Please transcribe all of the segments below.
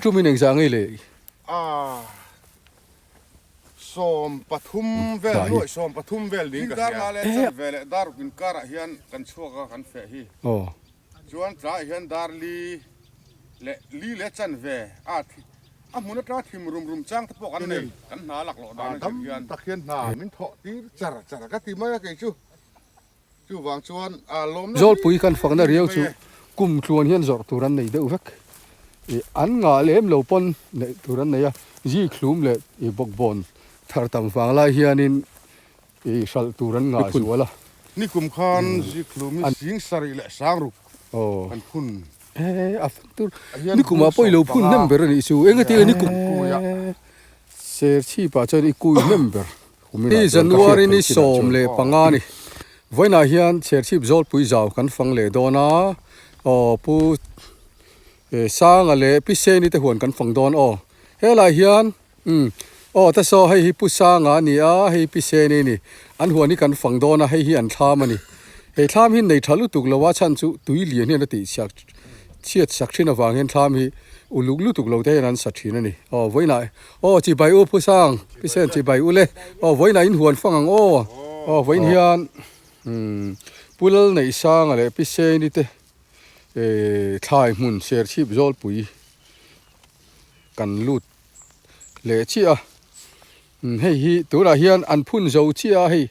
tu min eng sang le som pathum vel loi som pathum vel ding ka dar le chan vel dar bin kara hian kan chuaka kan fe hi chuan tra hian dar li le chan ve a mun ta thim rum chang ta pok an nei kan na lak lo dan hian takhian na min tho ti char ka ti mai ke chu wang chuan lom zol pui kan phang na riau chu kum tluan hian zor turan nei deuh vek an nga lem lo pon nei turan nei a ji khlum le bok bon thar tam wang lai hianin sal turan nga chu wala ni kum khan ji khlum sing sari le sang ru an phun a tur ni kuma poi lo phun member ni chu enga ti ni kum ser chi pa chani ku member ni january ni som le panga ni voina hian ser chi zol pui zaw kan phang le dona pu sang ale pi se ni te huan kan phang don hela hian ta so hei pu sanga ni a hei pi se ni an huan ni kan phang dona hei hi an thlam ani hei thlam hin nei thalu tuk lawa chan chu tui lian hian ti siak chiat sak thina wang hen thlam hi uluk lu tuk lo te an sa thina ni voina chi bai u pu sang pi sen chi bai u le voina in huan phang ang voin hian pulal nei sang ale pi se ni te thai mun ser chi zol pui kan lut le chi a hei hi tura hian an phun zo chi a hei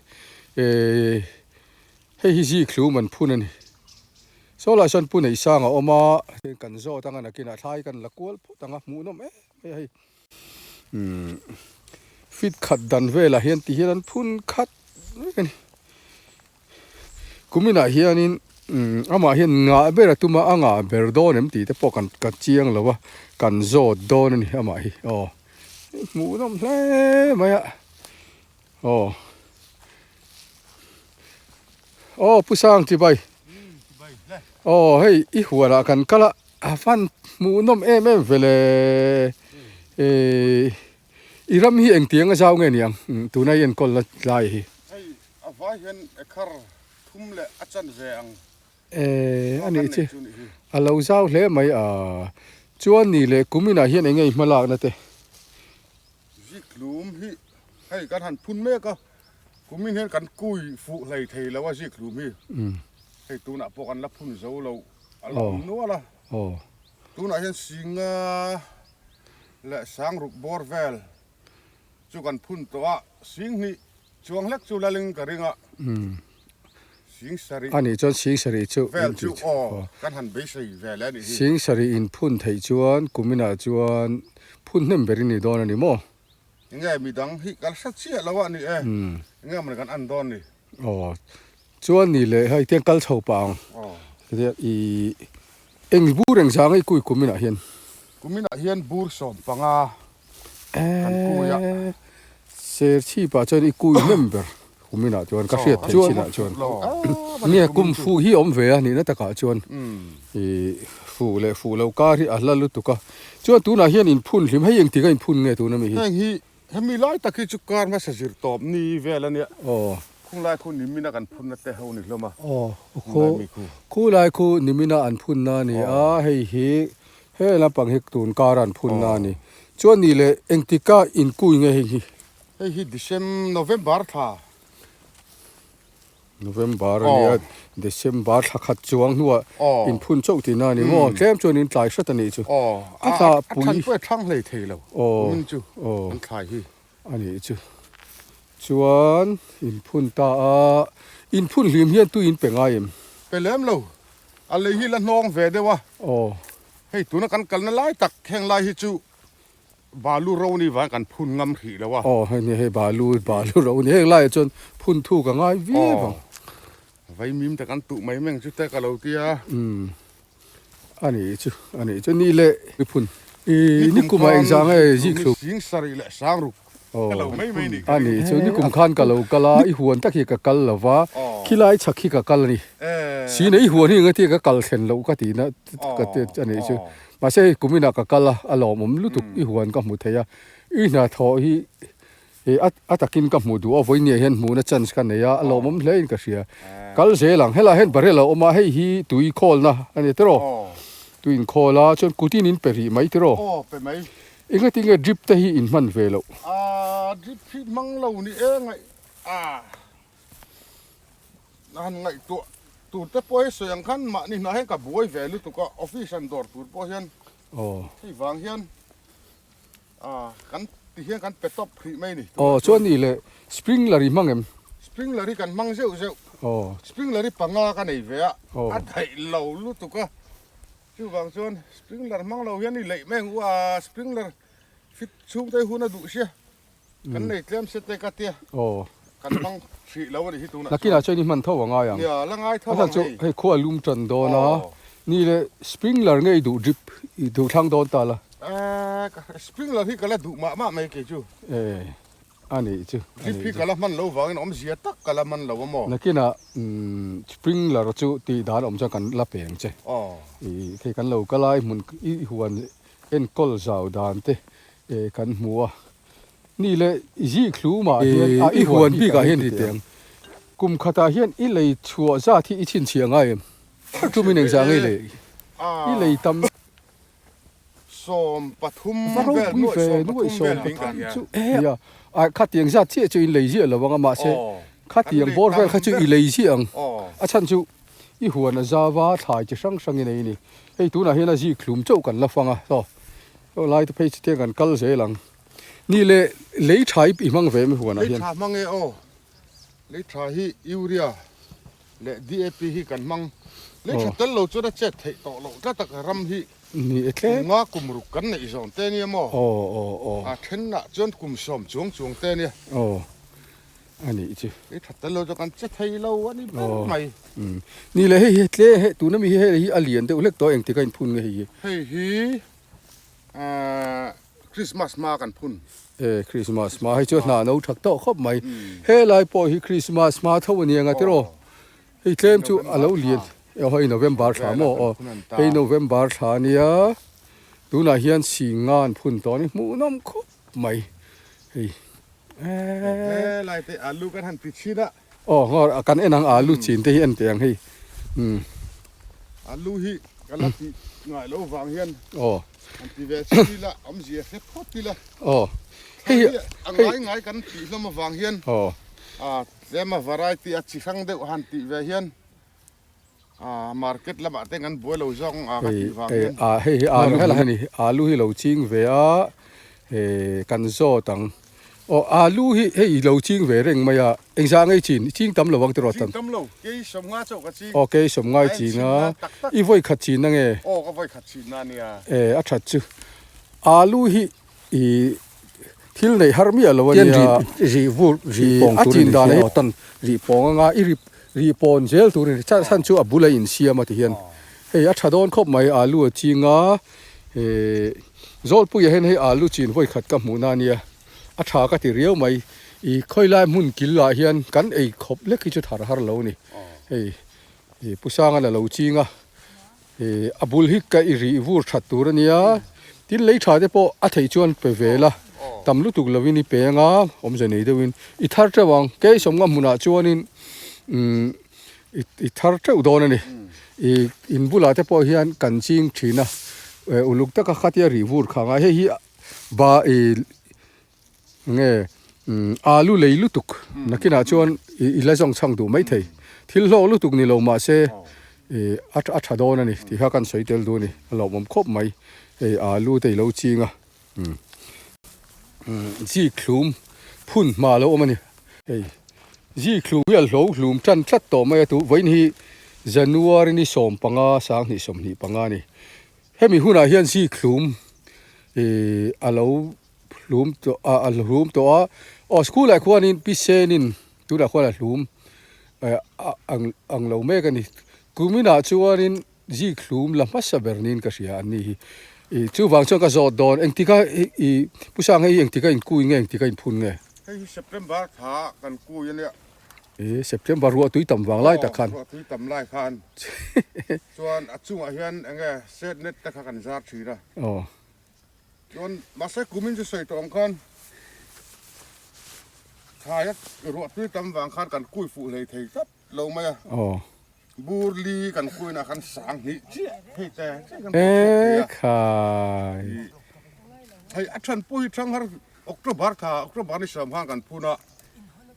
hi ji khlu man phun ani so la son pu nei sang a oma kan zo tanga na kina thai kan la kol tanga mu nom hei fit khat dan vela hian ti hian phun khat ani kumina hianin ama hian nga bera tuma anga berdon em ti te pokan ka chiang lawa kan zo don ani ama hi mu nom hle maya pusang ti bai hei I huara kan kala afan mu nom em vele iram hi eng tiang a zaw nge niang tunai en kol lai hi hei avai hian ekhar thum le achan ve ang ani che alo zaw hle mai chuan ni le kumina hian engei hmalak na te ziklum hi hei kan han phun me ka kumin hian kan kui fu hlei thei lawa ziklum hi hei tuna pokan la phun zo lo alo no ala tuna hian singa le sang ruk bor vel chu kan phun to a sing ni chuang lek chu laling ka ringa sing sari ani chon sing sari chu vel chu kan han be sei vel ani sing sari in phun thei chuan kumina chuan phun nem beri ni don ani mo ngai mi dang hi kal sa chia lawa ni ngai man kan an don ni chuan ni le hai tiang kal chho pang i eng bu reng jang ai kui kumina hian bur som panga kan kuya ser chi pa chon I kui member kumina chuan ka hriat thei china chuan nia kum fu hi om ve ani na taka chuan fu lo ka ri a lalu tuka chuan tuna hian in phun hlim hei eng ti ka in phun nge tu na mi hi hemi lai takhi chu kar ma sa zir top ni velania khung lai khu nimina kan phun na te ho ni hloma khu lai khu nimina an phun na ni he la pang hek tun karan phun na ni chuan ni le eng ti ka in kui nge hi November tha November ania December thakhat chuang nuwa in phun chau ti na ni mo tlem chuan in tlai hrat ani chu a pui thang hlei thei lo min chu an thai hi ani chu chuan in phun ta in phun hlim hian tu in penga em pelem lo a le hi la nong ve dewa hei tuna kan kal na lai tak heng lai hi chu balu ro ni wa kan phun ngam hri lawa hei hei balu ro ni heng lai chon phun thu ka ngai vi bang vai mim ta kan tu mai meng chu te ka lo tia ani chu ni le phun ni kuma exam e ji khlu sing sari le sang ru hello mai ni ani chu ni kum khan ka lo kala I huan ta ki ka kal lawa khilai chakhi ka kal ni si nei huan hi ngati ka kal thlen lo ka ti na ka te ani chu ma se kumina ka kala alom lu tuk I huan ka mu theya I na tho hi atakin ka mu du voi ni hen mu na chance kan ya alom hlein ka sia kal zelang hela hen barela oma hei hi tui khol na ani tero ตุอินคอลาจนกูที่นินเปรีไม่ติโร โอ้ไปไหม เองก็ติงดริปแต่ฮีอินมันเวล ดริปที่มังเหล่านี่เองไงนั่นไงตัวแต่พอให้เสียงขันมานี่นะให้กับบุ้ยเวลุตุก็ออฟฟิศอันดอร์ตัวพอเห็น อ๋อ ที่วางเห็นกันที่เห็นกันเป็ดตบพริไม่นี่ อ๋อส่วนนี้เลยสปริงลารีมั่งเอ็ม สปริงเลอรี่กันมังเซลเซล อ๋อ สปริงเลอรี่ปังงากันไอ้เว้ยอันไทยเหล่าลุตุก็ชื่อวางส่วนสปริงเลอร์มังเหล่าเห็นนี่เลยแม่งว่าสปริงเลอร์ฟิตชุ่มใจหุ่นดูเชียกันในเตรียมเสร็จกันเตี้ย อ๋อ กันมังสีแล้ววันที่ตัวนั้น นักกีฬาช่วยนี่มันเท่าว่าไงอ่ะ เนี่ยละง่ายเท่า อาจารย์จะให้ขั้วลุ่มจันโดนะนี่เลยสปริงลาร์ไงดูดริปดูทางโดนตาละ สปริงเลอรี่ก็แล้วดูมาไม่เกี่ยวจู อันนี้จู ที่พี่ก็แล้วมันเหล่าวางน้องเสียตักก็แล้วมันเหล่าวมอ นักกีฬาสปริงลาร์จูตีดานอมจะกันละเปียงเจ้ ที่กันเราก็ไล่มุนอีหัวเอ็นกอลสาวดานเตกันมัวนี่เลยยีคลูมาอีหัวพี่ก็เห็นที่เตียงกุมขตาเห็นอีเลยชัวซาที่อีชินเชียงไงทุกมิหนึ่งสังเลยอีเลยตำ ส้มปทุม ฟารุกมีเฟด้วยส้มจุขัดเตียงซาที่จะอีเลยเสียหรือว่ามาเสขัดเตียงบอลเวลเขาจะอีเลยเสียงฉันจูอีหัวน่ะซาวาถ่ายจะช่างในนี่ไอ้ตัวน่ะเห็นน่ะยีคลุมเจ้ากันละฟังอ่ะต่อไล่ตัวเพจเตียงกันกัลเสียหลังนี่เลยใช้อีมังเวไม่หัวน่ะ เลย เห็น ชามังเออเลยชาฮียูเรียเลยดีเอพีฮีกันมังเลยชาตั้งเราจะได้เจ็ดเหตุต่อเราจะตักรำฮี นี่เอ๊ะ งากุมรุกกันในอีสานเตนี่มั้ง โอ้เช่นน่ะจนกุมสมจวงเตนี่ อันนี้จี เลยชาตั้งเราจะกันเจ็ดให้เราอันนี้เป็นไง นี่เลยเฮ้ยตัวนั้นมีเฮ้ยอเลียนเดี๋ยวเล็กตัวเองที่กันพุ่นไงเฮ้ย เฮ้ยคริสต์มาสมากันพุ่น คริสต์มาสมาให้ช่วยหน้าเราถักโตครบไหมเฮ้ยลายปอยคริสต์มาสมาเท่านี้ไงที่เราเฮ้ยเต็มจู่เราเลียนเฮ้ยโนเวมบาร์สามเฮ้ยโนเวมบาร์สานี่ดูน่าเฮียนสิงานพุ่นตอนนี้มูน้ำครบไหมเฮ้ยลายแต่อาลูกันหันติดชีดะ ก็กันเอ็นังอาลูจีนที่เห็นเตียงให้อาลูฮีกันละที่ง่ายแล้ววางเฮียนอันที่เวชีละอมเสียเฮ็ดพอดีละเฮ้ยง่ายกันที่เรามาวางเฮียนเดี๋ยวมาวารายที่อาชีพสังเดียวหันที่เวเฮียนมาร์เก็ตละมาแต่งันบัวเราจ้องกันที่วางเฮียนเฮ้ยอาลูให้ละนี่อาลูให้เราจริงเวกันโซตังอาลูเฮ้ยเราจริงเวรงมาอ่ะเอ็งสร้างไอ้จีนจริงตำเราวังตลอดตันตำเราเกี่ยสมงาเจ้ากันสิสมง่ายจีนอีไว้ขัดจีนนั่งก็ไว้ขัดจีนนั่นเนี่ยอัดชัดจูอาลูที่ในฮาร์มีอะไรวะเนี่ยรีวูรีปองจีนดานเนี่ยตันรีปองง่ายรีปอนเจลตัวนี้ฉันชูอับบุลอินเซียมาที่เห็นเฮ้ยอัดชัดโดนครบไหมอาลูจริงโจลปุยเห็นให้อาลูจีนไว้ขัดกับหมูนานี่อาชาก็ที่เรียวไหมค่อยไล่มุนกินละเฮียนกันขบเล็กที่จะถาร์ฮาร์เลวนี่ผู้สร้างอะไรเลวจริงอับุลฮิกกับรีวูร์ชัดตัวนี้ที่เลยชาเดปออัฐิจวนไปเวล่ะตำลุตุกลวินีเปียงอมจะนี่เดวินอิทาร์เจวังแกสมงมุนาจวนินอิทาร์เจอุดรนี่อินบุลาเดปอเฮียนกันจริงทีนะอุลุกตะก็ขัดยารีวูร์ข้างเฮียบ่างี้อาลูเลยลุตุกนักกินอาชวนอีเลซองช่างดูไม่ถี่ที่โลลุตุกนี่เรามาเสอัดโดนนี่ที่หากันสวยเตลดูนี่เราผมครบไหมอาลูแต่เราจริงจีคลุมพุ่นมาแล้วมันนี่จีคลุมเราคลุมจันทร์ต่อมาตัววันนี้จันวารีนี่สมปังสังนี่สมนี่ปังนี่เฮ้มีหุ่นอาเฮียนจีคลุมเราลุมตัวลุมตัวสกูลไอ้คนนี้พิเศษนี่ตัวละคนละลุมอังเราเมกันนี่กูมีน่าชัวร์นี่จีคลุมละมัสเบอร์นินก็เสียอันนี้ชูฟังช่วงก็จอดดอนเอ็งที่ก็ผู้สร้างให้เอ็งที่ก็อินกุยเงี้ยเอ็งที่ก็อินพุ่นเงี้ยเฮ้ยเซปเทมเบอร์ท้ากันกูยันเนี่ยเซปเทมเบอร์รัวตุ้ยต่ำวางไล่ตะคันตุ้ยต่ำไล่คันส่วนช่วงอาเฮียนเอ็งเซตเน็ตตะคันซาร์ชีนะส่วนมาเสกกูมินจะใส่ตัวกันทายรัวตุ้ยต่ำวางคันกันกุยฟูเลยทีครับลงมา บูรีกันคุยนะกันสังหิเจี๊ยให้แต่กัน ขาย ให้อัชันปุยทั้งหาออกตบาร์ค่ะออกตบาร์นี่สมห้างกันพูนะ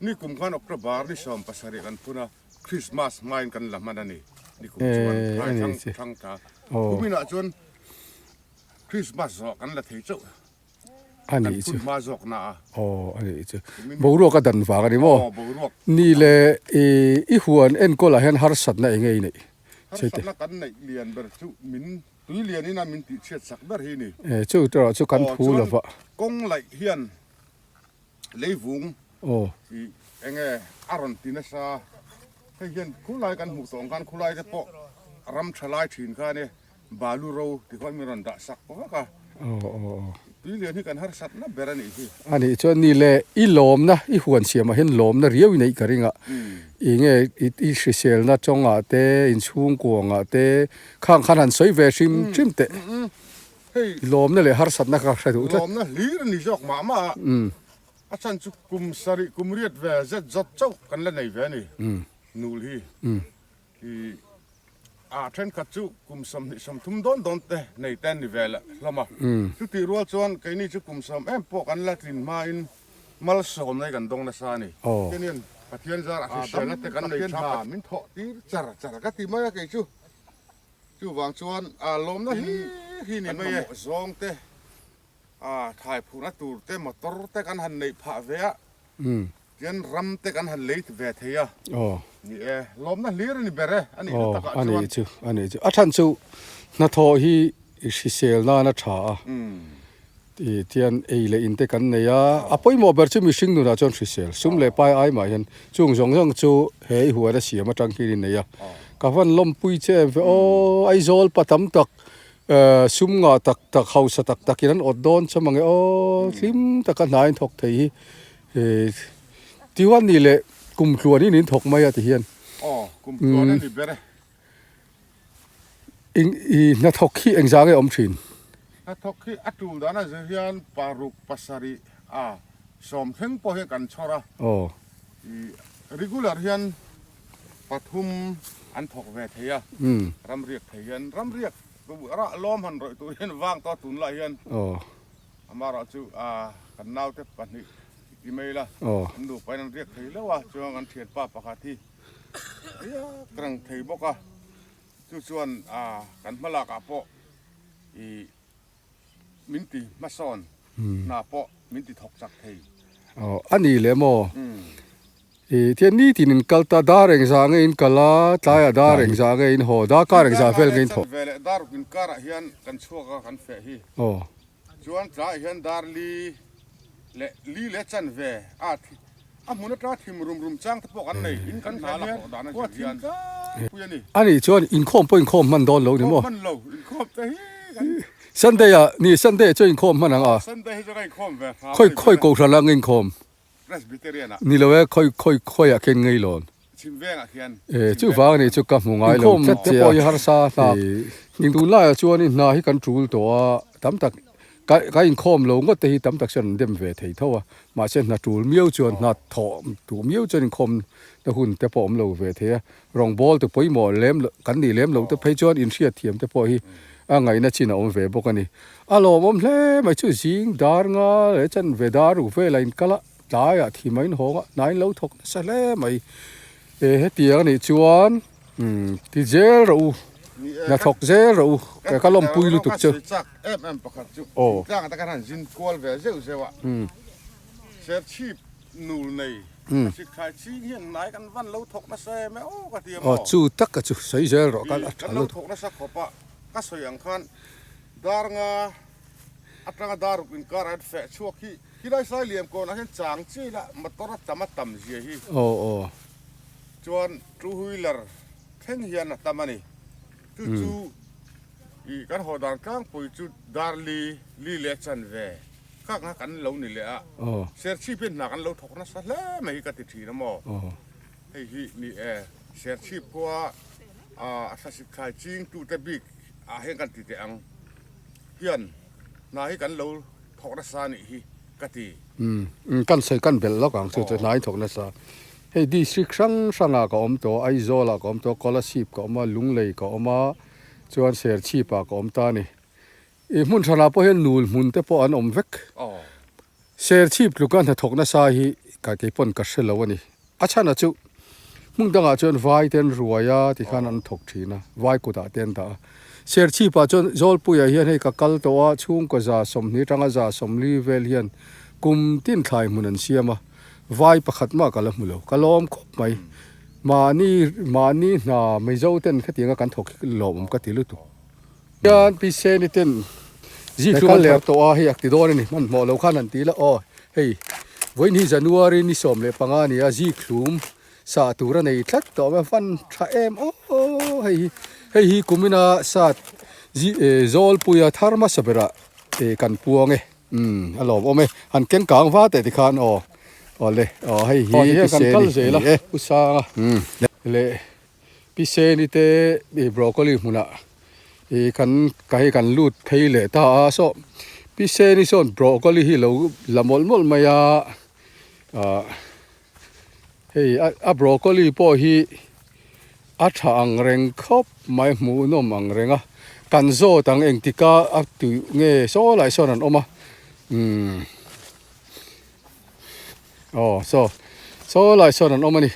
นี่กลุ่มขันออกตบาร์นี่สมภาษาเรียกันพูนะคริสต์มาสไม่กันละมันนี่นี่กลุ่มชวนทั้งท่าคุณมีน่ะชวนคริสต์มาสกันละเที่ยว อันนี้ คุ จ้ะ ณมาจอกนา อ๋ออันนี้จ้ะบอกรู้ก็ดันฝากกันนี่มั้ง บูรวก นี่แหละอีหัวเอ็นก็ละเห็นหาสัตว์นั่นเองไงนี่ ใช่ไหมกันในเรียนแบบจุมินตุยเรียนนี่นะมินติเชียดสักแบบนี้ จู่ตัวจู่กันพูละวะ กงไหลเฮียนเลยวุง โอ้ ที่เองอารอนตินซาให้เฮียนคุไลกันหูสองกันคุไลจะปะรำชลายถินข้าเนี่ยบาลูเราที่เขามีรันดาสักเพราะว่า โอ้โอ้ ตุยเรียนนี่กันหาสัตว์นะแบบนี้ที่ อันนี้จนนี่แหละอีหลอมนะอีหัวเสียมาเห็นหลอมนะเรียวในกระริงอ่ะอีเงี้ยอีสิเซลนะจงอ่ะเตอินชุงกวงอ่ะเตข้างขนาดสวยเวชิมชิมเต เฮ้ย หลอมนั่นแหละหาสัตว์นะก็ใช่ถูก ล จ้ะ มนะลีรนี่จอกมาอาจารย์จุกุมสาริกุมเรียดแวเจ็ดจัดเจ้ากันแล้วในแวนี่นูลีที่เทรนขัดจุกุมสมทุ่มโดนเตะในเต้นนี่แวละละมาทุกที่รัวจวนไอ้นี่จุกุมสมปอกันละทินมาอินมาลสมในกันตรงนั้นซานี่แค่นี้ปะเทียนจาระที่เสียงแต่กันในชามินทอตีจาระก็ตีมาไกจูวางจวนลมนะที่นี่ไม่ซองเตะถ่ายผู้นัตูเตะมอเตอร์เตะกันหันในผาเวะยันรำเตะกันหันเลยเวทีอ่ะนี่ลมนะลีรนี่เบรอันนี้ตะกั อัน จว นี้ น จู่อันนี้จู่อาจารย์จู่นาทอฮีสิเซลนาชาที่เทียนเอเลอินเตกันเนี่ยอ่ะพอยหมอเบอร์จู่มีสิ่งนู้นอาจารย์สิเซลซุ่มเล่ไปไอมาเห็นจู่จงจู่เฮ้ยหัวได้เสียมาจังกีรินเนี่ยกับวันลมปุยเจ้โอ้ไอโซลปะตั้มตักซุ่มงาตักเขาสตักตักินันอดโดนสมังโอ้ทิมตะกันนายถกไทยที่วันนี้แหละกลุ่มครัวนี่นินถกไม่อะที่เฮียน กุมตัวนั่นนี่เบร อีนักทอกขี้เอ็งจางไอ้อมชิน ถ้าทอกขี้อัตุลดานะเจียนปารุกปัสสารีสมเพ่งพอเห็นกันชอระ โอ้ regular เฮียนปฐุมอันถกเวทีอ่ะรำเรียกเฮียนรำเรียกตัวระล้อมหันรอยตัวเฮียนวางตัวตุนละเฮียน โอ้ มาเราจูกันนาวเต็ปันนี่อีเมลละ โอ้ อันดูไปนั่นเรียกเฮียแล้ววะจวงกันเทียนป้าปะคาที่กรังเฮียบอกอ่ะจู่ชวนกันมาลากะโปอีมินติมาสอนนาโปมินติถกจักเฮีย โอ้อันนี้เลยโมเทียนนี่ที่นึงกัลตาดาเริงจางอินกัลลาตายดาเริงจางอินโหดาการเริงจางเฟลกินถก เวลดาร์กินการะเฮียนกันชัวกันเฟฮี โอ้ ชวนจ่าเฮียนดาร์ลีเลจันเวมุนตราทิมรุมจังตะปกันเลยอินกันหาละดานะเฮียนผู้ยันนี่ อันนี้ชวนอินคอมปอินคอมมันโดนโลนี่โม มันโลอินคอมแต่ฮี สันเดียนี่สันเดียชวนอินคอมมันอ่ะ สันเดย์จะได้คอมเว ค่อยกูทะลังอินคอม เรสบิเตเรียนะ นี่เลยค่อยอยากเห็นไงหลอน ชิมเวงอ่ะเฮียน จู่ฟ้านี่จู่กับหงายลงเจ้าปอยฮาร์ซาตายิงดูไล่ชวนนี่นาให้กันจูลตัวตั้มตักก็อินคอมลงก็ตีตั้มตักฉันเดิมเวทีเท่าว่ามาเช่นนาจูลเมียวชวนนาถอมถูเมียวชวนอินคอมแต่หุ่นแต่ปอมลงเวทีรองบอลตัวปอยหมอเล่มกันนี่เล่มลงแต่ไปชวนอินเชียเทียมแต่ปอยไงน่าชินเอาเวบอกกันนี่อารมณ์ผมเล่ไม่ช่วยสิงดาร์งาเลยฉันเวดารูเวลายก็ละตายอ่ะที่ไม่หงอ่ะนายเล่าถกซะแล้วไม่เตียงนี่ชวนที่เจอรู้นักถกเจอรู้แต่ก็ลมปุยลุตุกเจอ จักประคัดจุจ้างตะกันหันจินกอลเวเซลเซวะเซอร์ชีพนูในสิขายชีเฮียนไหนกันวันเราถกนะเซไม่โอ้กะเตียม อ๋อจู่ตักก็จู่ใส่เจอรู้กัน เราถกนะสักขบะก็สยังคันดาร์งาอัตราดารุกินการัดเฟะชั่วขี้ได้ใส่เหลี่ยมก่อนนะเห็นจางจีละมาตระจำมาต่ำเสียฮี โอ้จวนทูฮิลเลอร์เท่งเฮียนตามันนี่จู่อีกันหัวดานกลางปุยจู่ดาร์ลีเลชันเวข้างกันเหล่านี่เลยอ่ะเสียชีพเป็นหนักกันเหล่าถกนะสักแล้วไม่กันติดทีนะหมอไอ้ฮีนี่เสียชีพกว่าสัสิขายจริงจู่แต่บิ๊กเห็นกันติดแต่อังเฮียนนายกันเหล่าถกนะสักนี่ฮีกติกันใส่กันเบลแล้วกันจู่จะนายถกนะซะ hei district sang ka om to aizola ka om to scholarship ka oma lunglei ka oma chuan ser chi pa ka om ta ni e mun thana po hen nul mun te po an om vek ser chi lukan thok na sa hi ka ke pon ka selo ani achana chu mung danga chuan vai ten ruaya ti khan an thok thina vai ku da ten da ser chi pa chuan zol puya hian hei ka kal to a chung ko za som ni tanga za som li vel hian kum tin thlai mun an siama vai pakhat ma kala mulo kalom khop mai mani na mai zo ten khatinga kan thok lom ka tilu tu yan pi se ni ten ji kal le to a hi ak ti don ni man mo lo khan an ti la o hei voi ni january ni som le panga ni a ji khlum sa tura nei thlat to ma fan tha em o hei hi kumina sat ji zol puya tharma sabera kan puang alom ome han ken kang wa te ti khan o ole hei hi kan kal zela usa le pi se ni te broccoli muna kan kai kan lut thei le ta so pi se ni son broccoli hi lo lamol mol maya hei a broccoli po hi a thang reng khop mai mu no mang renga kan zo tang eng tika a tu nge so lai son an oma so lai son an oma ni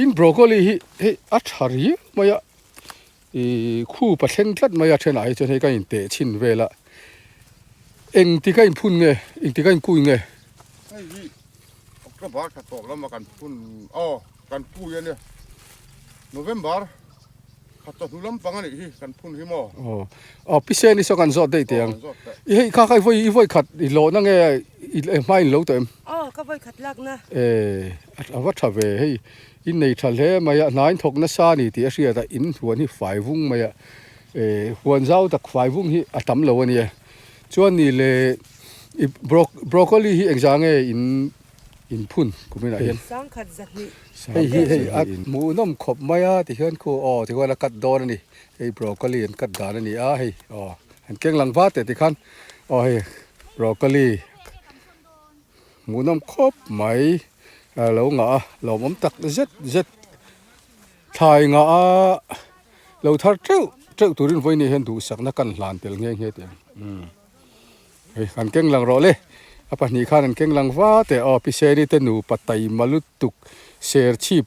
in broccoli hi a thari maya khu pa thleng tlat maya thena ai chon hei ka in te chin vela eng tika in phun nge eng tika in kui ngeก็บอกตกแล้วมากันพุ่นกันพูยันเนี่ยโนเวมบาร์ขัดตัวลำปังอันนี้กันพุ่นหิมอพิเศษนี่สกันจอดได้เตียงเฮ้ยข้าใครไฟขัดอีโลนั่งไงไม่โลเต็มก็ไฟขัดลักนะวัดทวีเฮ้ยอินในทะเลมายนายทกนัสานี่ที่เสียแต่อินหัวนี่ฝ่ายวุ้งมายหัวเจ้าแต่ฝ่ายวุ้งที่อัตมโลนี่ชวนนี่เลยบรอกโคลีที่เอ็งจางไงอินพุ่นกูไม่ได้เห็นสังขัดจัดนี่เฮ้ยหมูน้ำขบมายที่เห็นกูที่ว่ากัดดอนนี่เฮ้ยบรอกโคลีกัดดานนี่เฮ้ยเห็นเก่งหลังฟ้าแต่ที่ขันเฮ้ยบรอกโคลีหมูน้ำขบไหมเรางะเรามั่มตักเจ็ดทายงะเราทัดเจ้าตัวรินไว้นี่เห็นดูสักนักกันหลานเตลเงี้ยเตียงเฮ้ยขันเก่งหลังรอเลยอปนี่ข้านันเก่งหลังฟ้าแต่พิเศษนี่แต่หนูปัตไตมาลุตุกเสียชีพ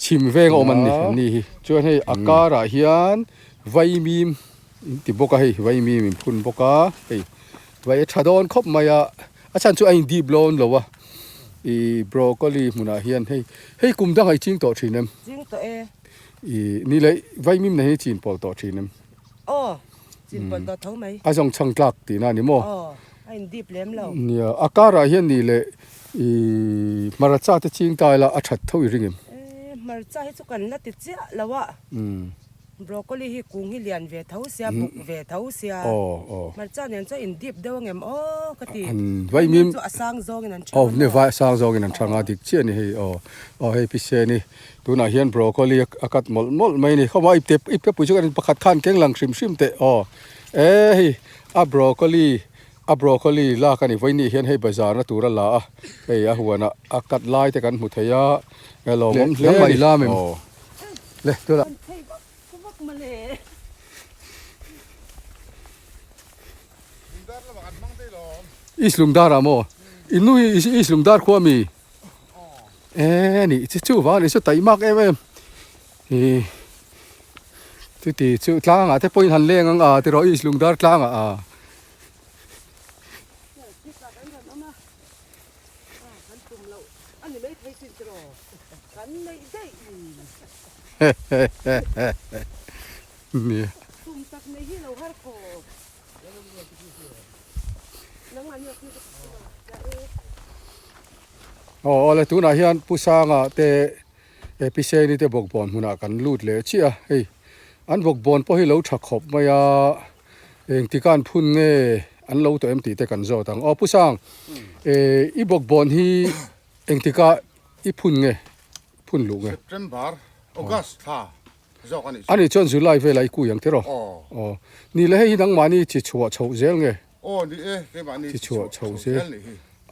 ชิมเวงอมันนี่ชวนให้อากาศเฮียนไวมีมติบกะให้ไวมีมพุ่นบกะเฮ้ยไวชาดอนคบมายาอาจารย์ช่วยดีบลอนหรอวะบรอกโคลีมุนาเฮียนให้กุมดังให้จิงต่อทีนึงจิงต่อนี่เลยไวมีมให้จีนปอลต่อทีนึงจีนปอลต่อเท่าไหมอาจารย์ช่างลักตีน่านี่โมไอ้ดีบเลี้ยมเราเนี่ยอากาศเฮียนนี่เลยมาราชาที่จิงตายละอัดเท่าอีริงมาราชาให้สุกันนัดติดเจ้าแล้ววะบรอกโคลีให้กุ้งให้เลียนเวทเท้าเสียบุกเวทเท้าเสียมาราชาเนี่ยจะอินดีบเด้อไงกติไวมีมจะสร้างโซกันนั่นเนี่ยไวสร้างโซกันนั่นช่างอาดิกเชี่ยนี่ให้พิเศษนี่ตัวน่าเฮียนบรอกโคลีอากาศมลไม่นี่เขาว่าอีเต็บปุ๋ยช่วยกันประคัดข้านเก่งหลังชิมเตะบรอกโคลีลากันนี่ไว้นี่เห็นให้บาซาร์นะตัวละเฮ้ยหัวน่ะอากาศไล่แต่กันมุทยาเอลงเลี้ยงไม่ล่ามั้ยเลยตัวละอิสลุมดาร์อะโมอินนู้อิสลุมดาร์ขั้วมีนี่จู่ว่านี่สุดไตมากจู่กลางแต่พอหันเลี้ยงที่เราอิสลุมดาร์กลางเนี่ยแล้วตัวน่ะเฮียนผู้สร้างแต่พิเศษนี่แต่บอกบอลหุ่นกันลูดเลยเชี่ยเฮ้ยอันบอกบอลพอให้เราถักขบมายาเองที่การพุ่นเงอันเราตัวตีแต่กันโจตังผู้สร้างอีบอกบอลที่เองที่การอีพุ่นเงพุ่นลูกเงอันนี้จนจุลัยเวลากูยังเท่านี่เลยให้นังมานี่จิชัวเฉาเซลไงนี่นี่มานี่จิชัวเฉาเซล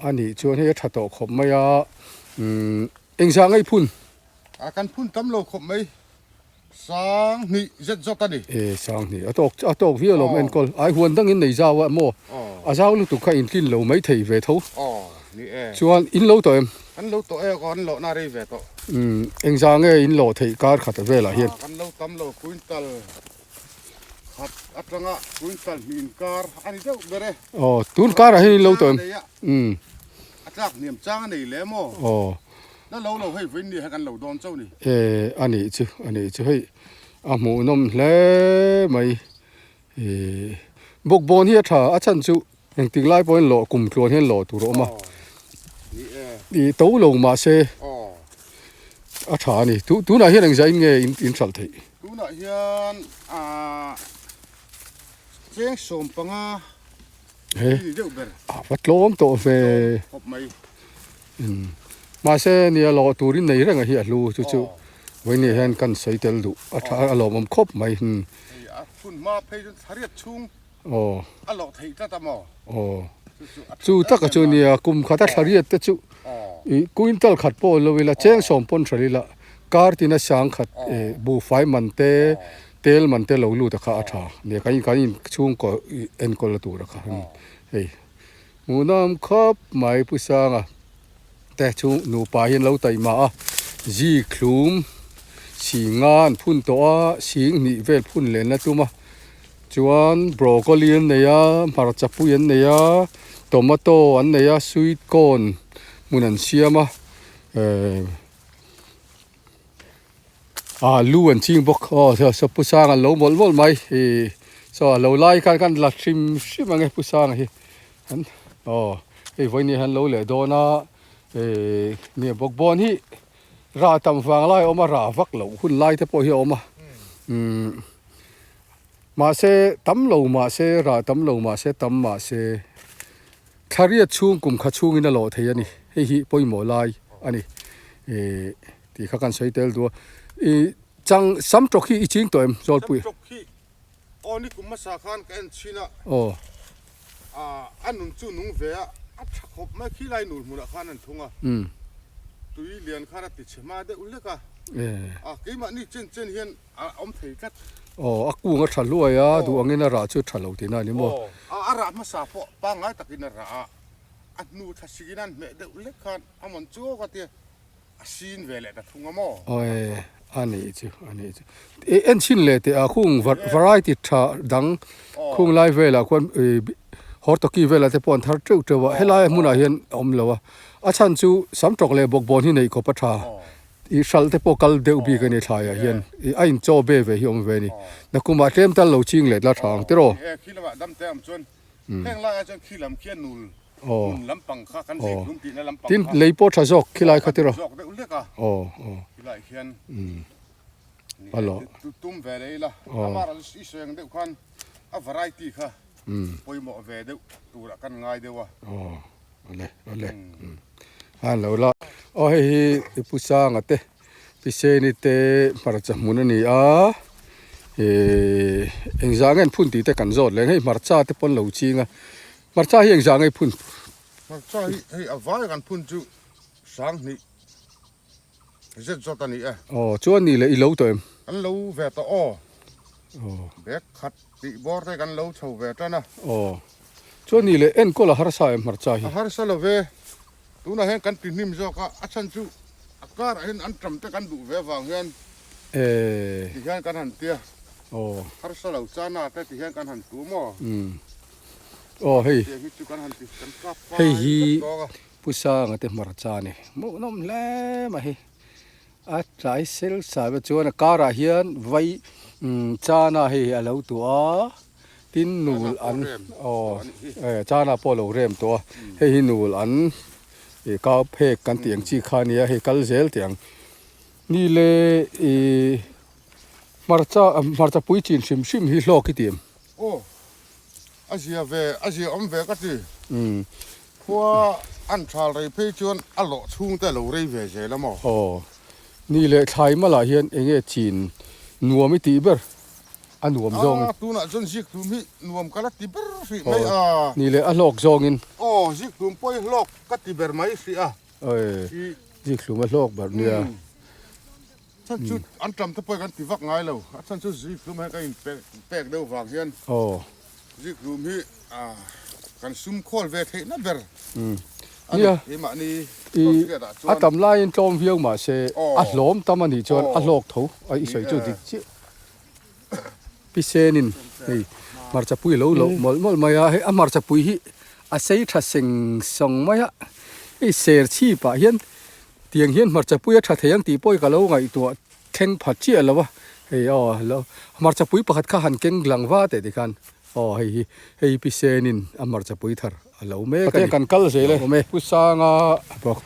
อันนี้ชวนให้ถัดต่อขบไม่อะเอ็งสร้างไอ้พุ่น กันพุ่นตำโลขบไหมสางนี่เจ็ดจอตันนี่ สร้างนี่อะตอกวิ่งลมเอ็นกอลไอ้หัวตั้งอินในเจ้าว่าโมอาเจ้าลูกตุกข้าอินกินเหลาไม่ถีเวทเขา นี่ชวนอินเหลาตัวเอ็ม กันโลตัวกันโลนารีเวท เอ็งสร้างไอ้อินเหลาถีการขัดเวลาเฮียน กันโลตำโลคุนตัลขัดอัตงะคุนตัลมินการอันนี้เจ้าเบเร่ ตุนการให้เหลาตัวเอ็มอัตลักเนียมจ้างนี่แหละโมแล้วเราให้วินนี่ให้กันเราโดนเจ้านี่อันนี้จะให้หมูนมแล้วไม่บกบอลเฮียถ่าอาชันจูอย่างติงไล่บอลหล่อกลุ่มครัวเฮียหล่อตัวรมานี่โตลงมาเซอาถ่านี่ตัวไหนเฮียหนังใจเงี้ยอินสัลทีตัวไหนเฮียเจ้งสมปังวัดล้อมตัวเฟมาเซเนี่ยหล่อตัวนี้ในเรื่องเฮียรู้จู่วันนี้เห็นกันใส่เตลดูอาถ่าหล่อมันครบไหมคุณมาเพย์จนทะเลชุ่มหล่อไทยตาตามจู่ตักจู่เนี่ยกุมขัดทะเลแต่จู่กุอินตัลขัดโปลเวลาเจ้งสมปนทะเลละการที่น่าช่างขัดบูไฟมันเตลมันเตลลูตะขาอาถ่าเนี่ยกันชุ่มก็เอ็นก็ละตัวละค่ะเฮ้ยมูน้ำครบไหมผู้สร้างแต่ชุ่มหนูป่าเห็นเราไต่มาจีคลุมสีงานพุ่นตัวสีนี่เวลพุ่นเล่นนะตัวมาจวนบรอกโคลีนเนี่ยมาราจับปุยนเนี่ยโตมาโตอันเนี่ยสวีทคอนมุนันเชียมาลูอันชิงบกเธอสับผู้สร้างอันเราหมดไหมสเราไล่กันลัดชิมมันไงผู้สร้างฮันวันนี้ฮันเราเลยโดนเนี่ยบกบอลที่ราตำฟังไล่ออกมาราฟักเหลาคุณไล่ที่พอเหี่ยวมาเสตำเหลามาเสราตำเหลามาเสตำมาเสคารีชุ่มกุมขัดชุ่มอินละหล่อเทียนี่ให้ฮิปอยหมอไล่อันนี้ที่ข้ากันใช้เตลตัวจังซ้ำตรอกที่อีจิงตัวเอ็มจอลปุยนี่กุมมาสาขานกันชินะอันนุ่นจู่นุ่งเวียขบไม่ขี้ไรหนุนมุนขานันทุ่งตุยเลียนข้าติดเชมาเด็กอุลกะกี่มันนี่เจนเฮียนอมเทกัดกูงั้นฉันรวยดูอันนี้น่ารักชุดฉันเราที่นั่นนี่มั้งอารามาสาพอปังไงตะกินน่ารักอันนู้ทัศกินันเมเด็กอุลกะอามันจู่ก็เตี้ยชินเวลแต่ทุ่งมั้งอันนี้จู่เอ็นชินเลยแต่คุ้งvariety ดังคุ้งไลฟ์เวลาคนฮอตกี้เวลาแต่ปอนทัดเจ้าเจ้าว่าเฮลัยมุนาเห็นอมเลวะอาชันจู่สามตรอกเลยบอกบอลที่ไหนก็ปัทธาอีสัลแต่พอกัลเดือบบีกันนี่ทายเห็นไอ้โจเบเวฮิอมเวนี่นักกุมาเต็มตัลโลชิงเลยละทางเตโรขี้ละดำเต็มจนแห้งละจนขี้ลำเขียนนูลลำปังข้ากันสิลุงตีนลำปังตินเลยปอทะจอกขี้ลายขัดเตโรจอกเด็กอุลกะขี้ลายเขียนอ๋อเหรอตุ้มเวเลยละอามาร์ลิสเองเด็กคนvariety ค่ะปอยหมอเวเด็กตัวกันง่ายเดียววะเลยแล้วละเฮ้ยผู้สร้างเตะพิเศษนี่เตะมาจากมุนนี่เอ็งจางเงินพุ่นตีแต่กันจอดเลยให้มาจากเตะปนเหล่าจีงมาจากเอ็งจางเงินพุ่นมาจากให้เอาไว้กันพุ่นจู่สางนี่เจ็ดจอดนี่จวนนี่เลยอีเหล่าตัวเองอันเหล่าเวตแบกขัดตีบอร์ได้กันเหล่าเฉาเวตนะจวนนี่เลยเอ็นก็ละฮาร์ซ่ามาจากฮาร์ซ่าละเวตัวนั้นเห็นกันติดนิ่มจอกอาชันจู่อากาศเห็นอันจำแต่กันดูเวฟังเห็นที่เห็นกันหันเตี้ยฮาร์ซ่าเหล่าจานาแต่ที่เห็นกันหันตัวมั้งเฮ้ยผู้สร้างเตะมาจากนี่มุนมเล่มาเฮ้อาใจเซลสายจวนการะเฮียนไว้จานาเฮ้อเหล่าตัวตินนูลอันจานาพอเหล่าเริ่มตัวเฮ้นูลอันก้าวเพกกันเตียงจีคานี่ให้กัลเซลเตียงนี่เลยมาจากปุยจีนชิมฮิโลกิเตียมอาเซียอมเวก็ดีเพราะอันชาเลยเพจวนอัลโลชุ่งแต่เราเรียเวเจแล้วมั้งนี่เลยไทยมาหลายเฮียนเองจีนนัวไม่ตีเบอร์อันนัวมจงตัวน่ะจนสิกตัวมีนัวมกันละตีเบอร์สิไม่นี่เลยอัลโลกจงอิน จิกลุ่มป่วยโรคกัดติเบอร์ไม่สิอ่ะ จิกหลุมโลกแบบเนี้ย ท่านชุดอันจำถ้าป่วยกันติวักง่ายแล้วท่านชุดจิกลุ่มให้กันแปลกเดียวฟังเฮียน โอ้ จิกลุ่มที่กันซุ่มโคลเวทให้นั่นเบอร์ เนี่ย ไอ้มานี่ อาตำลายจอมเวียวมาเสอัดล้อมตำมันนี่จวนอัดโลกถูไอ้สวยจุดดิพิเศษนินนี่มาจะปุยโลมอลมาให้อามาจะปุยฮิอาศัยทัศสิงสองมาไอ้เสียชีป่ะเฮียนเตียงเฮียนมาจะปุยทัศเทียงตีป่วยกันแล้วไงตัวแข่งผัดเจี๊ยแล้ววะเฮ้ยอ๋อแล้วมาจะปุยประคัดข้าหันเก่งหลังว่าแต่ดิกันอ๋อเฮ้ยพิเศษนินอามาจะปุยทาร์เราไม่กันกัลเสียเลยไม่ผู้สร้างบอก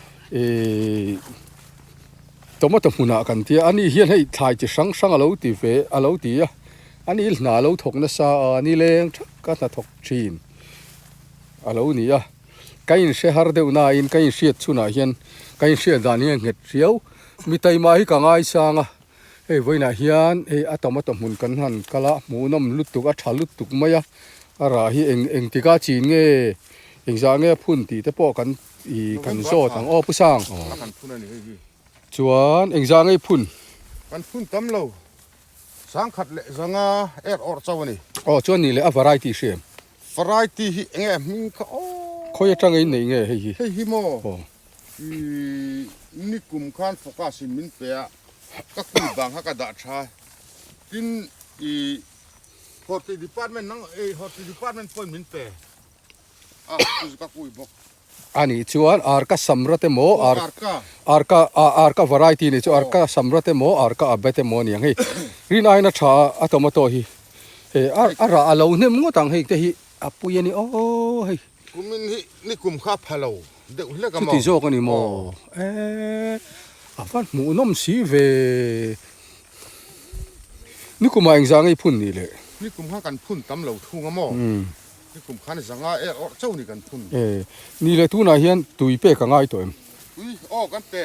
ตัวมันต้องหุ่นกันที่อันนี้เฮียนให้ถ่ายจะสังเราตีเฟเราตีอ่ะอันนี้หนาเราถกนะซาอันนี้เลี้ยงก็น่าถกจีนเรานี่อ่ะก็ยินเสียฮาร์เดวน่าอินก็ยินเสียชุน่าเฮียนก็ยินเสียดานี่เงี้ยเสียวมีไตมาให้กังไอซังอ่ะเฮ้ยวันน่ะเฮียนเฮ้ยตัวมันต้องหุ่นกันหันกะละหมูน้ำลุดตุกอัฐลุดตุกไม่อ่ะอะไรเองที่ก้าจีนเงี้ยเองจะเงี้ยพุ่นตีแต่พอกันกันโซ่ทางอ้อผู้สร้างจวนเองจะเงี้ยพุ่นกันพุ่นตำเราสังขัดเละสังเออร์เจ้านี่จวนนี่เลยวาไรตี้เสียมวาไรตี้เงี้ยมิงก็เขาจะจังไงนี่เงี้ยเฮ้ยฮิโมนี่กลุ่มขันโฟกัสมินเปียก็คุยบางฮักกระดาษชาทินฮอตดีพาร์ตเมนต์นั่งฮอตดีพาร์ตเมนต์pointมินเปียคือก็คุยบอกอันนี้ชวนอาร์กัสัมรัตโมอาร์กัวาไรตี้นี่ชวนอาร์กัสัมรัตโมอาร์กัอับเบตโมนี่ยังไงรีนายนัชชาอัตโมโตฮีเฮ้ยอาร์อาเราเนี่ยมึงก็ตั้งให้แต่ฮีอับปุยนี่โอ้เฮ้ยกุมินฮีนี่กุมข้าพะโลเด็กเล็กกันมั้งชุดที่โจกันนี่โมอาฟันหมูน้ำสีเวนี่กุมาเองจังไอ้พุ่นนี่เลยนี่กุมข้ากันพุ่นตำเหลาทุ่งมั้งนี่กลุ่มขันสังเออเจ้านี่กันพุ่นนี่เลยทุนายเฮียนตุยเป้กันง่ายตัวกันเป้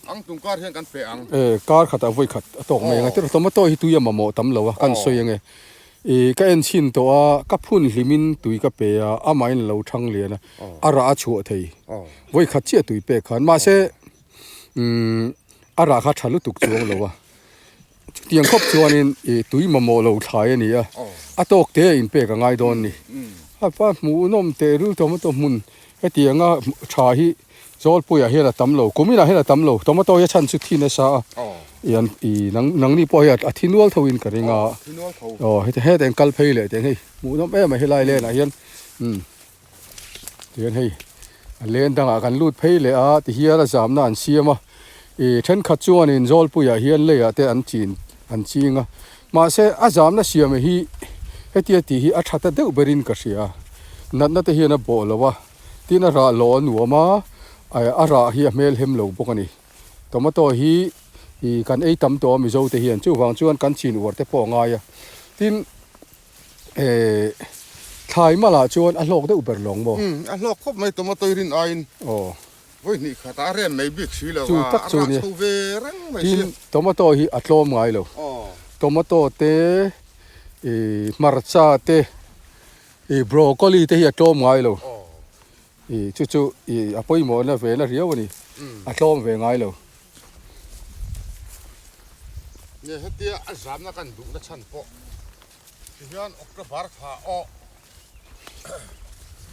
อังตุงการเฮียนกันเป้อังการขัดเอาไว้ขัดตกไม่ยังไงแต่ตัวมาตัวที่ตุยมาโมตำเหลวกันสวยยังไงก็เอ็นชินตัวกับพุ่นลิมินตุยกับเป้อาไม่เหลวทั้งเลยนะอาราชัวทีไว้ขัดเชี่ยตุยเป้ขันมาเสอาราขัดฉันลุตุกจวงเหลวเตียงครบจวนนี่ตุยมาโมเหลวถ่ายนี่อ่ะตกเตะอินเป้กันง่ายโดนนี่ป้าหมูน้ำเตรู้ตัวมันตัวมุนไอ้เตียงชาฮิโจลปุยเฮละตำโลกุมินะเฮละตำโลตัวมันตัวยชันสุดที่นะซายันนังนี่ปุยทินวลทวินกันเองเฮ็ดเองกัลเพย์เลยเตียงให้หมูน้ำไม่ให้ไล่เลยนะยันเตียงให้เล่นต่างกันลูดเพย์เลยที่เฮียละสามนั่นเสียมาฉันขัดจวนโจลปุยเฮียเลยแต่อันจีนมาเสอาจามน่ะเสียมาฮีไอ้ที่ที่อัฐัตเดอุบรินก็เสียนั่นแต่เฮียนะบอกแล้วว่าที่น่ารักล้อนหัวมาไอ้อาราเฮียเมลเฮมโลบุกันนี่ตัวมาตัวฮีกันไอ้ตั้มตัวมิโซเทียนจู่ฟังจวนกันชินวัวแต่พอง่ายที่ถ่ายมาละจวนอัลโลกได้อุบลงบ่อัลโลกครบไม่ตัวมาตัวรินอินโอ้ยนี่ข้าตาเรียนไม่บิ๊กซีแล้วจู่ตักจู่นี่ที่ตัวมาตัวฮีอัลโลมง่ายแล้วตัวมาตัวเตมาร์ซาเตบรอกโคลีเตฮีอัตโลมง่ายแล้วจู่อภัยหมดนะเวน่าเรียวนี่อัตโลมเวง่ายแล้วเนี่ยเฮียอันสามนักกันดุนักชันปะที่ยันออกกระบาดขา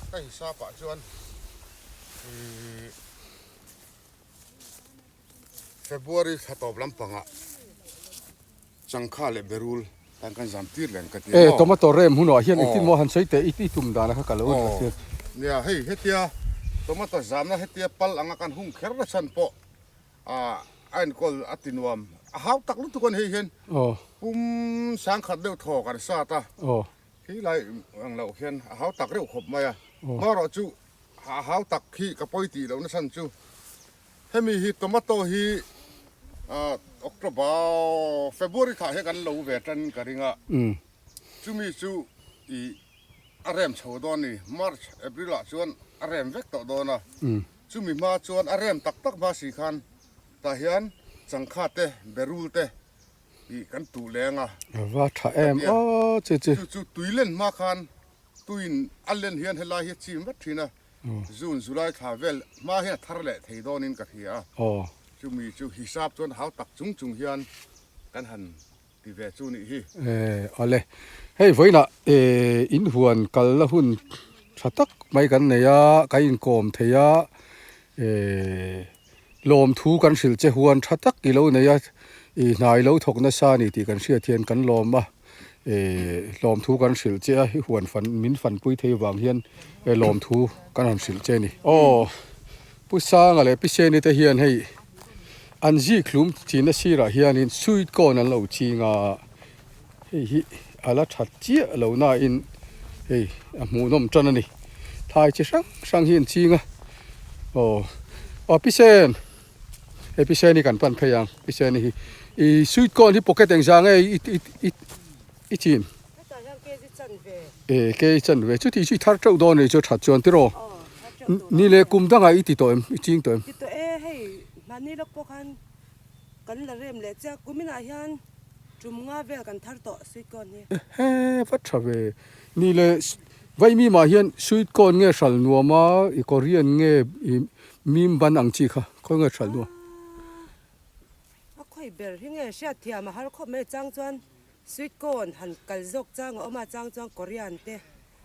ใกล้ซาปะจวนเฟบรุรีถ้าตอบลำพังจังค่าเลเบรูลตั้งกันจำตีร์กันกันตัวมาตัวเริ่มหุ่นหัวเฮียนอีกที่มอหันใส่แต่อีกที่ตุ่มดานะครับกันแล้วเนี่ยเฮียตัวมาตัวจำนะเฮียปัลอังกันหุ่งเคร์ชันปะอันก็อัตินวมหาวตักลุทุกคนเห็นปุ่มสังขัดเร็วถอกันซาตาที่ไรอังเราเห็นหาวตักเร็วขบมาอ่ะเมื่อเราจูหาวตักขี้กับปอยตีเราเนี่ยฉันจูให้มีฮิตตัวมาโตฮีออกกระบาเฟบรุรีถ่ายให้กันเราเวทันกันเองจูมีจูอารมณ์ชาวดอนนี่มาร์ชเอพริลชวนอารมณ์เวกต่อดอนะจูมีมาชวนอารมณ์ตักมาสีคันแต่เห็นจังคาเตเบรูเตอีกันตูแรงว่าถ้าโอ้จู่ตุยเล่นมาคันตุยอันเล่นเฮียนเฮลาเฮียชิมวัดทีนะ June July thả về mà hiện thar lệ thấy đó nên cả thì à อ๋อ chú mi chú hisab chọn háo tặc chung hiềnกันหันที่เวจูนี่ฮี เอาเลยเฮ้ยไว้ละอินหวนกัลละหุ่นชัดตักไม่กันเนี่ยกันอินโกมเทียลมทูกันสิลเจหวนชัดตักกิโลเนี่ยนายเราถกนัสานี่ที่กันเสียเทียนกันลมอ่ะลมทูกันสิลเจหวนฟันมินฟันปุยเทวางเฮียนลมทูกันหันสิลเจนี่โอ้ผู้สร้างอะไรพิเศษนี่แต่เฮียนให้อันจีคลุมจีนสิระเฮียนินสุดก่อนนั้นเราจีงาเฮ้ยอะไรชัดเจี๋ยเราหน้าอินเฮ้ยหมูนมจันนี่ทายจะสังเฮียนจีงาโอ้พิเศษพิเศษนี่กันปันพยังพิเศษนี่สุดก่อนที่ปกติอย่างไอ้จีนเกย์จันเวชุดที่ชุดทัดเจ้าโดนนี่จะชัดจวนที่รอนี่เลยกุมตั้งไอ้ที่ตัวเอ็มจีนตัวเอ็ม มันนี่เราพวกกันละเริ่มเลยจ้ากูไม่น่าเห็นจุ่มงาเวลกันทัดต่อสุดก่อนนี่เฮ้วัดชเวนี่เลยไว้มีมาเห็นสุดก่อนเงี้ยสัลนัวมาอีกเรียนเงี้ยมีมบันอังจีค่ะเขาเงี้ยสัลนัวค่อยเบลที่เงี้ยเสียเทียมาฮัลเขาไม่จ้างจวนสุดก่อนหันกัลจกจ้างออกมาจ้างจวนกอริอันเต้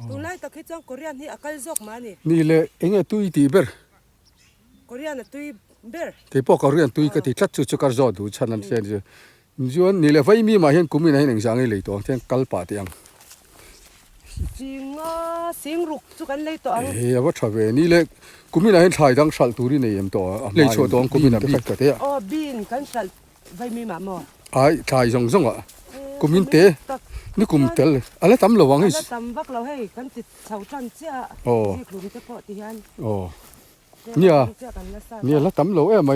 ตุนไล่ตะคิดจ้างกอริอันที่กัลจกมานี่เลยเอ็งตุยตีเบอร์กอริอันตุยที่พวกเขาเรียนตุยก็ที่ชัดจุดการจอดดูฉันนั่นเช่นจะจวนนี่เลยไว้มีมาเห็นกุมินให้หนึ่งสังเลยตัวที่กัลปาเตียงจริงอ่ะเสียงรุกจุกันเลยตัววัดชเวนี่เลยกุมินให้ชายดังสัลตูรีในเอ็มตัวเลยชัวตัวกุมินบีก็เตะอ๋อบินกันสัลไว้มีมาหมอไอ้ชายซงอ่ะกุมินเตะนี่กุมเตะเลยอะไรทำระวังให้ทำวักเราให้กันติดเสาจันเจ้าที่กลุ่มจะพอที่ฮันเนี่ยแล้วตำโลเอ้ไหม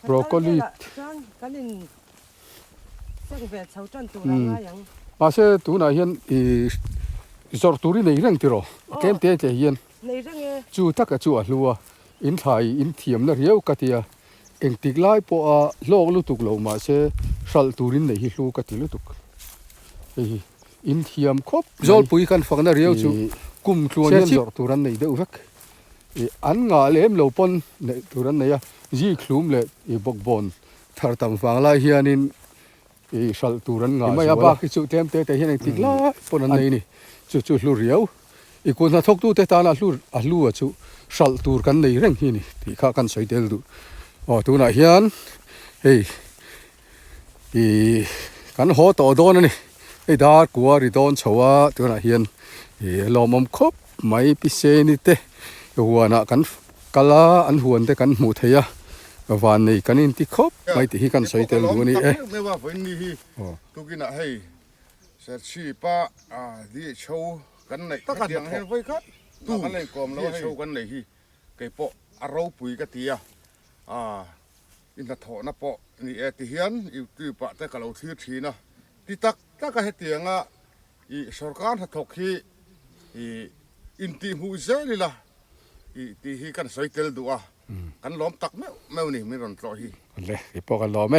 บรอกโคลีกันนินเส้นเวทเสาจันตัวอะไรอย่างอาเซ่ตัวไหนเห็นจอดตัวนี้ในเรื่องที่รอเกมเตะจะเห็นในเรื่องจู่ทักจู่ลัวอินไทยอินเทียมนั่นเรียวกัตยาเอ็งติกไล่พอโลกลุตุกเรามาเซ่สัลตัวนี้ในฮิลูกัติลุตุกอินเทียมครบจอลปุยกันฟังนั่นเรียวจู่กุมตัวนี้จอดตัวนั้นในเดือดอันงาเล่มเหลวปนในตัวนั้นเนี่ยจีคลุมเลยบกบอลทาร์ตัมฟังลายเฮียนินสัลตัวนั้นงาไม่ยาบากิจุเต็มเตะเฮียนติกลาปนนั้นนี่จุลุเรียวคนถ้าทกตู้เตะตาลลู่จุสัลตัวกันในเรื่องที่นี่ที่ข้ากันใส่เดลดูตัวนั้นเฮียนกันหัวต่อโดนนี่ดาร์กัวริโดนชัวตัวนั้นเฮียนลมคบไม่พิเศษนี่เตะหัวน่ะกันกะลาอันหัวแต่กันหมูเทียวันนี้กันอินที่ครบไม่ที่กันใส่เตลวันนี้ไม่ว่าวันนี้ตุกินอะให้เสร็จชีป้าที่โชว์กันไหนตั้งแต่ให้ไว้ครับตู้กันเลยกลมแล้วโชว์กันไหนที่เก็บปะอารมณ์ปุ๋ยกะเตียอินทถอนะปะนี่ที่เฮียนอยู่ที่ปะแต่กับเราทื่อทีนะที่ตักก็ให้เตียงอีสรการถกที่อินที่หูเซนี่ล่ะที่ฮีกันใส่เตลดูกันล้อมตักแมวนี่ไม่รอนต่อฮีเลยพอกันล้อมไหม